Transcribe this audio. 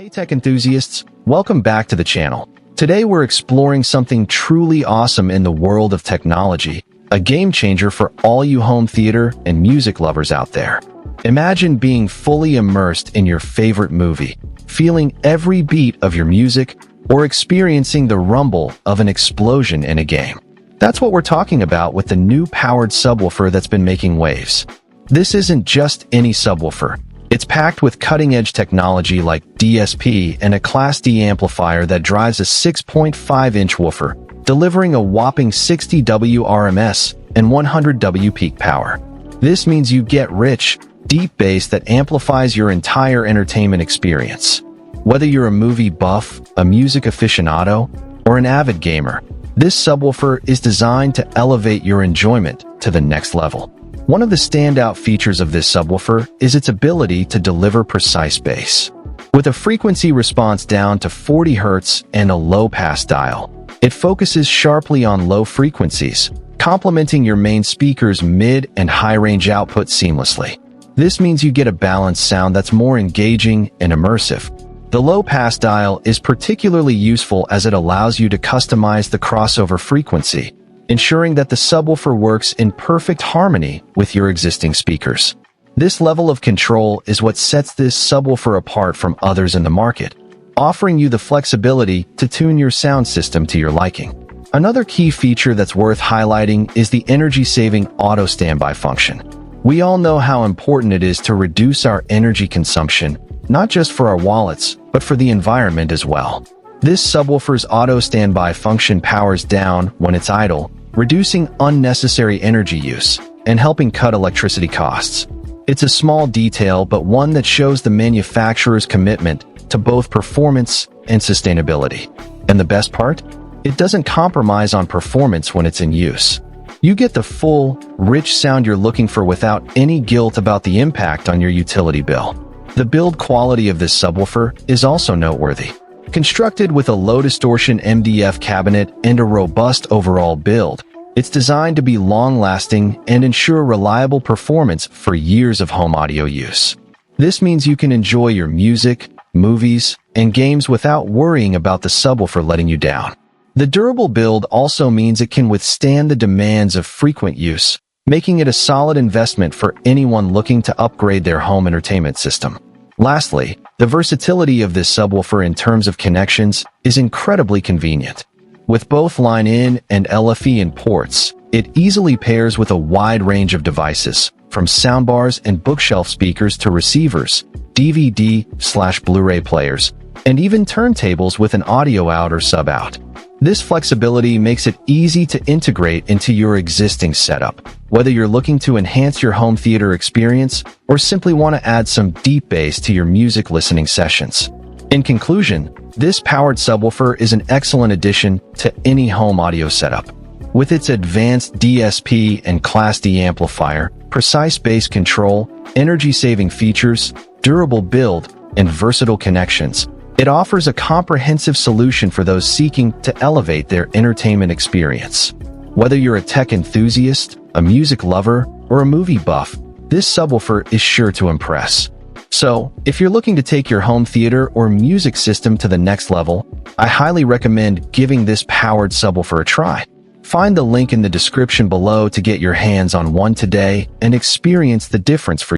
Hey tech enthusiasts, welcome back to the channel. Today we're exploring something truly awesome in the world of technology, a game changer for all you home theater and music lovers out there. Imagine being fully immersed in your favorite movie, feeling every beat of your music, or experiencing the rumble of an explosion in a game. That's what we're talking about with the new powered subwoofer that's been making waves. This isn't just any subwoofer. It's packed with cutting-edge technology like DSP and a Class-D amplifier that drives a 6.5-inch woofer, delivering a whopping 60 W RMS and 100 W peak power. This means you get rich, deep bass that amplifies your entire entertainment experience. Whether you're a movie buff, a music aficionado, or an avid gamer, this subwoofer is designed to elevate your enjoyment to the next level. One of the standout features of this subwoofer is its ability to deliver precise bass. With a frequency response down to 40 Hz and a low-pass dial, it focuses sharply on low frequencies, complementing your main speaker's mid and high-range output seamlessly. This means you get a balanced sound that's more engaging and immersive. The low-pass dial is particularly useful as it allows you to customize the crossover frequency, ensuring that the subwoofer works in perfect harmony with your existing speakers. This level of control is what sets this subwoofer apart from others in the market, offering you the flexibility to tune your sound system to your liking. Another key feature that's worth highlighting is the energy-saving auto standby function. We all know how important it is to reduce our energy consumption, not just for our wallets, but for the environment as well. This subwoofer's auto standby function powers down when it's idle, reducing unnecessary energy use and helping cut electricity costs. It's a small detail, but one that shows the manufacturer's commitment to both performance and sustainability. And the best part? It doesn't compromise on performance when it's in use. You get the full, rich sound you're looking for without any guilt about the impact on your utility bill. The build quality of this subwoofer is also noteworthy. Constructed with a low-distortion MDF cabinet and a robust overall build, it's designed to be long-lasting and ensure reliable performance for years of home audio use. This means you can enjoy your music, movies, and games without worrying about the subwoofer letting you down. The durable build also means it can withstand the demands of frequent use, making it a solid investment for anyone looking to upgrade their home entertainment system. Lastly, the versatility of this subwoofer in terms of connections is incredibly convenient. With both line-in and LFE in ports, it easily pairs with a wide range of devices, from soundbars and bookshelf speakers to receivers, DVD/Blu-ray players, and even turntables with an audio out or sub out. This flexibility makes it easy to integrate into your existing setup, whether you're looking to enhance your home theater experience or simply want to add some deep bass to your music listening sessions. In conclusion, this powered subwoofer is an excellent addition to any home audio setup. With its advanced DSP and Class-D amplifier, precise bass control, energy-saving features, durable build, and versatile connections, it offers a comprehensive solution for those seeking to elevate their entertainment experience. Whether you're a tech enthusiast, a music lover, or a movie buff, this subwoofer is sure to impress. So, if you're looking to take your home theater or music system to the next level, I highly recommend giving this powered subwoofer a try. Find the link in the description below to get your hands on one today and experience the difference for